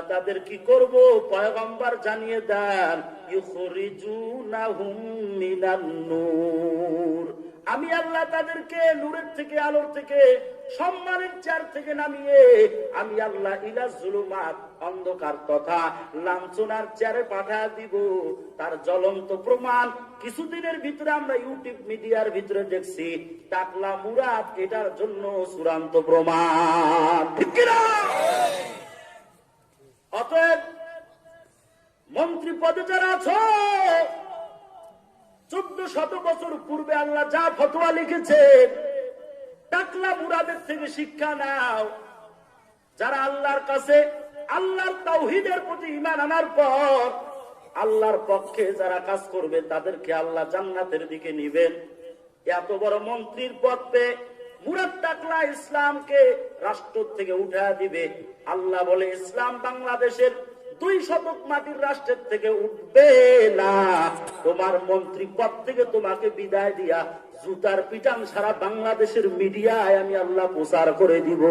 আল্লাহ তাদের কি করব পয়গম্বর জানিয়ে দেন, ইখরিজুনাহুম মিনান নূর, আমি আল্লাহ তাদেরকে নূরের থেকে, আলোর থেকে, সম্মানের চেয়ার থেকে নামিয়ে আমি আল্লাহ ইলা যুলুমাত, অন্ধকার তথা লাঞ্ছনার চেয়ারে পাঠিয়ে দিব। তার জ্বলন্ত প্রমাণ কিছুদিনের ভিতরে আমরা ইউটিউব মিডিয়ার ভিতরে দেখছি। টাকলা মুরাদ এটার জন্য চূড়ান্ত প্রমাণ, ঠিক কি না? অতএব মন্ত্রী পদে যারা আছো, 1400 বছর পূর্বে আল্লাহ যা ফতোয়া লিখেছে, টাকলা মুরাদের থেকে শিক্ষা নাও। যারা আল্লাহর কাছে, আল্লাহর তাওহীদের প্রতি ঈমান আনার পর আল্লাহর পক্ষে যারা কাজ করবে, তাদেরকে আল্লাহ জান্নাতের দিকে নিবেন। এত বড় মন্ত্রীর পদ পেয়ে মুরাদ টাকলা ইসলামকে রাষ্ট্র থেকে উঠা দিবে। আল্লাহ বলে, ইসলাম বাংলাদেশের 2 শতক মাটির রাষ্ট্রের থেকে উঠবে না। তোমার মন্ত্রী পদ থেকে তোমাকে বিদায় দিয়া জুতার পিটান সারা বাংলাদেশের মিডিয়ায় আমি আল্লাহ প্রচার করে দিব।